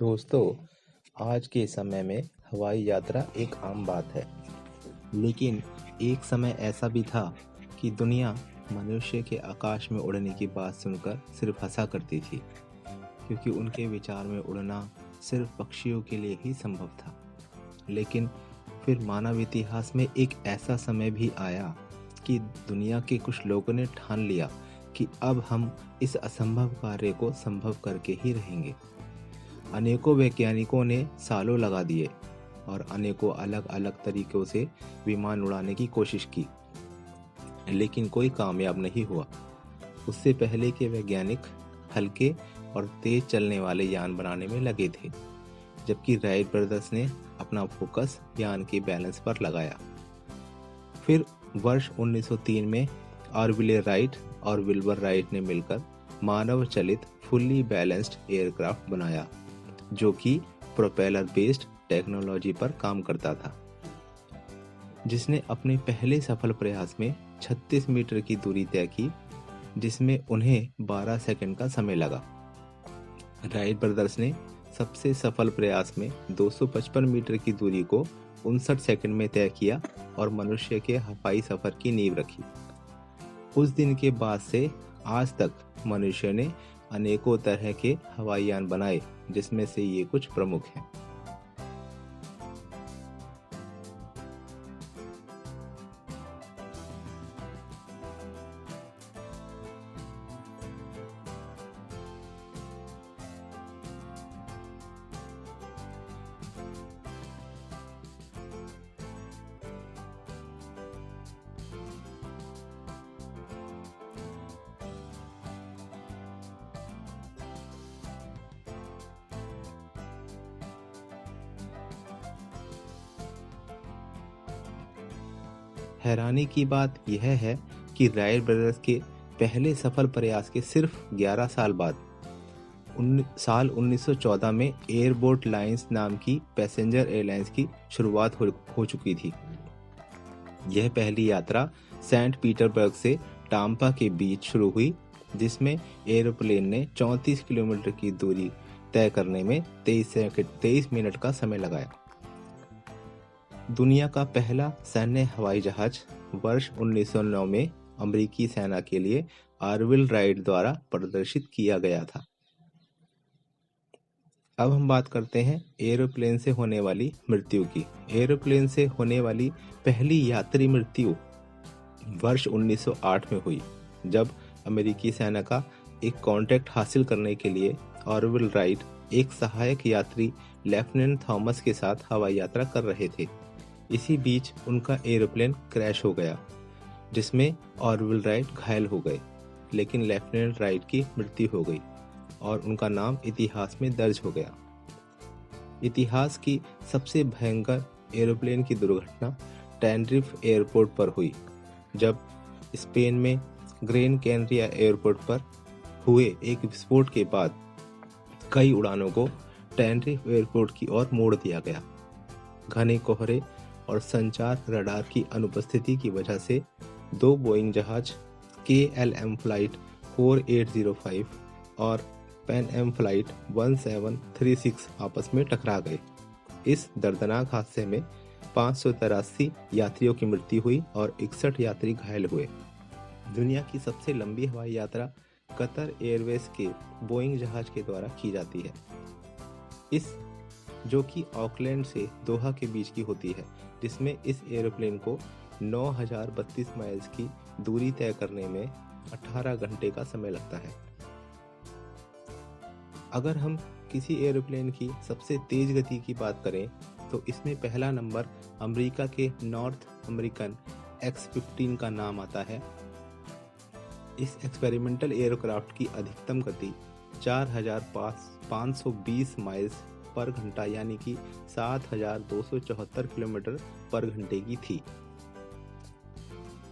दोस्तों, आज के समय में हवाई यात्रा एक आम बात है। लेकिन एक समय ऐसा भी था कि दुनिया मनुष्य के आकाश में उड़ने की बात सुनकर सिर्फ हंसा करती थी, क्योंकि उनके विचार में उड़ना सिर्फ पक्षियों के लिए ही संभव था। लेकिन फिर मानव इतिहास में एक ऐसा समय भी आया कि दुनिया के कुछ लोगों ने ठान लिया कि अब हम इस असंभव कार्य को संभव करके ही रहेंगे। अनेकों वैज्ञानिकों ने सालों लगा दिए और अनेकों अलग अलग तरीकों से विमान उड़ाने की कोशिश की, लेकिन कोई कामयाब नहीं हुआ। उससे पहले के वैज्ञानिक हल्के और तेज चलने वाले यान बनाने में लगे थे, जबकि राइट ब्रदर्स ने अपना फोकस यान के बैलेंस पर लगाया। फिर वर्ष 1903 में ऑरविले राइट और विल्बर राइट ने मिलकर मानव चलित फुल्ली बैलेंस्ड एयरक्राफ्ट बनाया, जो कि प्रोपेलर बेस्ड टेक्नोलॉजी पर काम करता था, जिसने अपने पहले सफल प्रयास में 36 मीटर की दूरी तय की, जिसमें उन्हें 12 सेकंड का समय लगा। राइट ब्रदर्स ने सबसे सफल प्रयास में 255 मीटर की दूरी को 59 सेकंड में तय किया और मनुष्य के हवाई सफर की नींव रखी। उस दिन के बाद से आज तक मनुष्य ने अनेकों तरह के हवाई यान बनाए, जिसमें से ये कुछ प्रमुख हैं। हैरानी की बात यह है कि राइट ब्रदर्स के पहले सफल प्रयास के सिर्फ 11 साल बाद साल 1914 में एयरबोट लाइंस नाम की पैसेंजर एयरलाइंस की शुरुआत हो चुकी थी। यह पहली यात्रा सेंट पीटर्सबर्ग से टाम्पा के बीच शुरू हुई, जिसमें एरोप्लेन ने 34 किलोमीटर की दूरी तय करने में 23 मिनट का समय लगाया। दुनिया का पहला सैन्य हवाई जहाज वर्ष 1909 में अमेरिकी सेना के लिए ऑरविल राइट द्वारा प्रदर्शित किया गया था। अब हम बात करते हैं एरोप्लेन से होने वाली मृत्यु की। एरोप्लेन से होने वाली पहली यात्री मृत्यु वर्ष 1908 में हुई, जब अमेरिकी सेना का एक कॉन्ट्रैक्ट हासिल करने के लिए ऑरविल राइट एक सहायक यात्री लेफ्टिनेंट थॉमस के साथ हवाई यात्रा कर रहे थे। इसी बीच उनका एरोप्लेन क्रैश हो गया, जिसमें ऑरविल राइट घायल हो गए, लेकिन लेफ्टिनेंट राइट की मृत्यु हो गई और उनका नाम इतिहास में दर्ज हो गया। इतिहास की सबसे भयंकर एरोप्लेन की दुर्घटना टेनरिफ एयरपोर्ट पर हुई, जब स्पेन में ग्रेन कैनरिया एयरपोर्ट पर हुए एक विस्फोट के बाद कई उड़ानों को टेनरिफ एयरपोर्ट की ओर मोड़ दिया गया। घने कोहरे और संचार रडार की अनुपस्थिति की वजह से दो बोइंग जहाज KLM फ्लाइट 4805 और पैन एम फ्लाइट 1736 आपस में टकरा गए। इस दर्दनाक हादसे में 583 यात्रियों की मृत्यु हुई और 61 यात्री घायल हुए। दुनिया की सबसे लंबी हवाई यात्रा कतर एयरवेज के बोइंग जहाज के द्वारा की जाती है, जो कि ऑकलैंड से दोहा के बीच की होती है, जिसमें इस एरोप्लेन को 9032 माइल्स की दूरी तय करने में 18 घंटे का समय लगता है। अगर हम किसी एरोप्लेन की सबसे तेज गति की बात करें तो इसमें पहला नंबर अमेरिका के नॉर्थ अमेरिकन X-15 का नाम आता है। इस एक्सपेरिमेंटल एयरक्राफ्ट की अधिकतम गति 4520 माइल्स पर घंटा यानी कि 7274 किलोमीटर पर घंटे की थी।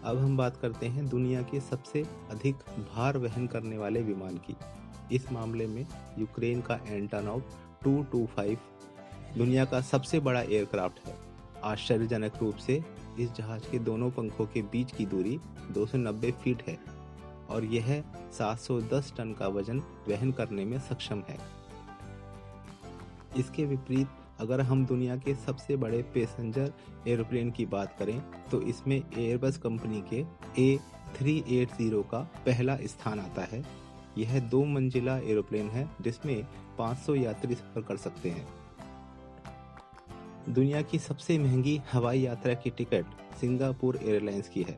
अब हम बात करते हैं दुनिया के सबसे अधिक भार वहन करने वाले विमान की। इस मामले में यूक्रेन का एंटोनोव 225 दुनिया का सबसे बड़ा एयरक्राफ्ट है। आश्चर्यजनक रूप से इस जहाज के दोनों पंखों के बीच की दूरी 290 फीट है और यह 710 टन का वजन वहन करने में सक्षम है। इसके विपरीत अगर हम दुनिया के सबसे बड़े पैसेंजर एरोप्लेन की बात करें तो इसमें एयरबस कंपनी के A380 का पहला स्थान आता है। यह 2 मंजिला एरोप्लेन है जिसमें 500 यात्री सफर कर सकते हैं। दुनिया की सबसे महंगी हवाई यात्रा की टिकट सिंगापुर एयरलाइंस की है।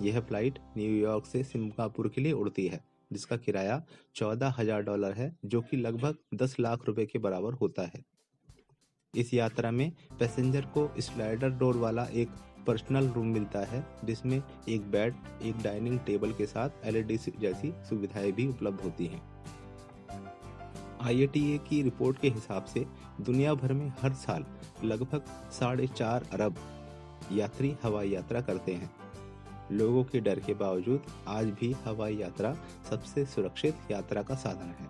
यह फ्लाइट न्यूयॉर्क से सिंगापुर के लिए उड़ती है जिसका किराया $14,000 है, जो कि लगभग 10 लाख रुपए के बराबर होता है। इस यात्रा में पैसेंजर को स्लाइडर डोर वाला एक पर्सनल रूम मिलता है जिसमें एक बेड, एक डाइनिंग टेबल के साथ LED जैसी सुविधाएं भी उपलब्ध होती हैं। IATA की रिपोर्ट के हिसाब से दुनिया भर में हर साल लगभग 4.5 अरब यात्री हवाई यात्रा करते हैं। लोगों के डर के बावजूद आज भी हवाई यात्रा सबसे सुरक्षित यात्रा का साधन है।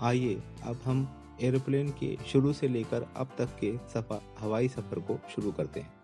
आइए अब हम एरोप्लेन के शुरू से लेकर अब तक के हवाई सफर को शुरू करते हैं।